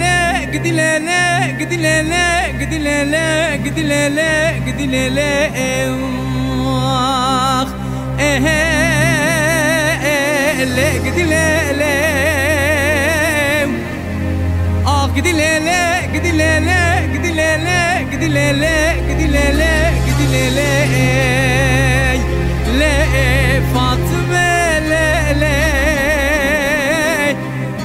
لا قدي لا لا قدي لا لا قدي لا لا قدي لا لا قدي لا لا لا قدي لا لا قدي لا لا قدي لا لا قدي لا لا قدي لا لا قدي لا لا قدي لا لا لا فاطمة لا لا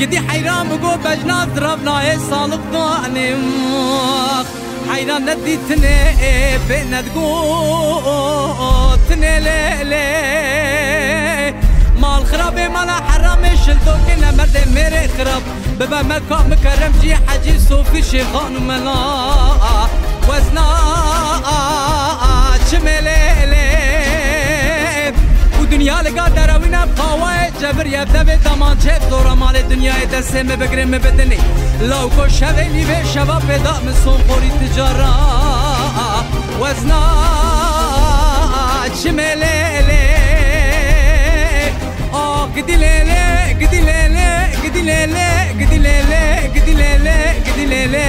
قدي حيران بقول بجنات ضربنا صالق ضاني حيران نديتني بينا تقوتني لا لا مال خرابي مال حرامي شلتو كنا مرد ميري خراب بابا مكان مكرم جي حجي صوفي شيخان وملا وزنا شمالي ودنيا لقا دروينا بقواي جبر يبدا بتمان شف دورا مال الدنيا دسته مبقرم بدني لو كو شبيني في شباب بدا من صنقوري تجارة وزنا شمالي قدي لا لا قدي لا لا قدي لا لا قدي لا لا قدي لا لا قدي لا لا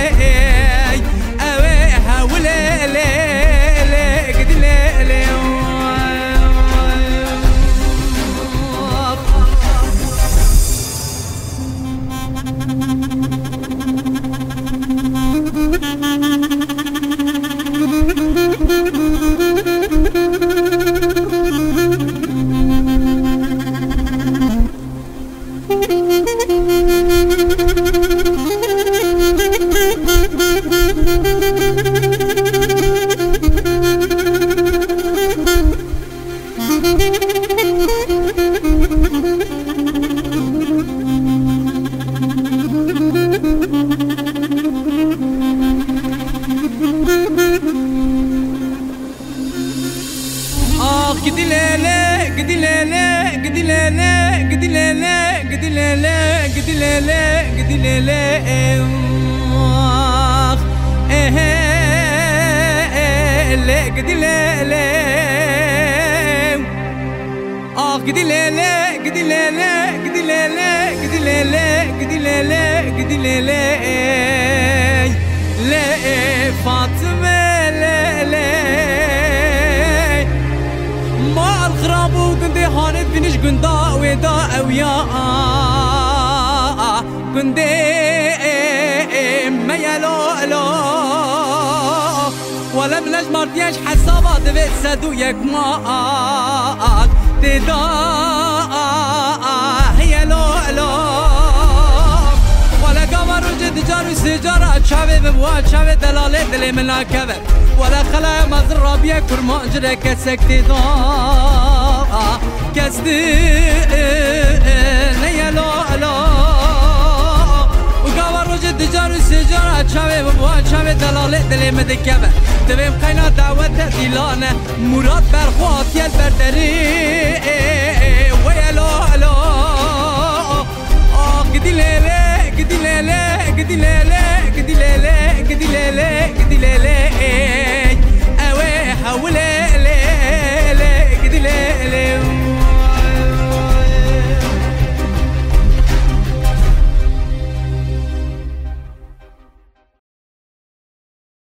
اوي هاولا لا لا قدي لا لا قدي لا لا قدي لا لا قدي لا لا قدي لا لا قدي لا لا قدي لا لا قدي لا لا لا قدي لا لا قدي لا لا قدي لا لا قدي لا لا قدي لا لا قدي لا لا قدي لا لا لا فاطمة لا لا ما الغراب وقندي هانت بنش قندا ويدا اويا قندي ما يلو الو ولا ملاش مرتياش حسابات بيت سدو يك ما تدا هي لو الو ولا قمر وجد جار وسجارة شابي ببوا شابي دلالي دلي منا كبر ولا خلا مزراب يكر مانجره كسكتي دا كسدي نيلو الو وقمر وجد جار وسجارة شابي ببوا شابي دلالي دلي منا كبر تبيم قينا دعوة ديلانه مراد برخوات يل برد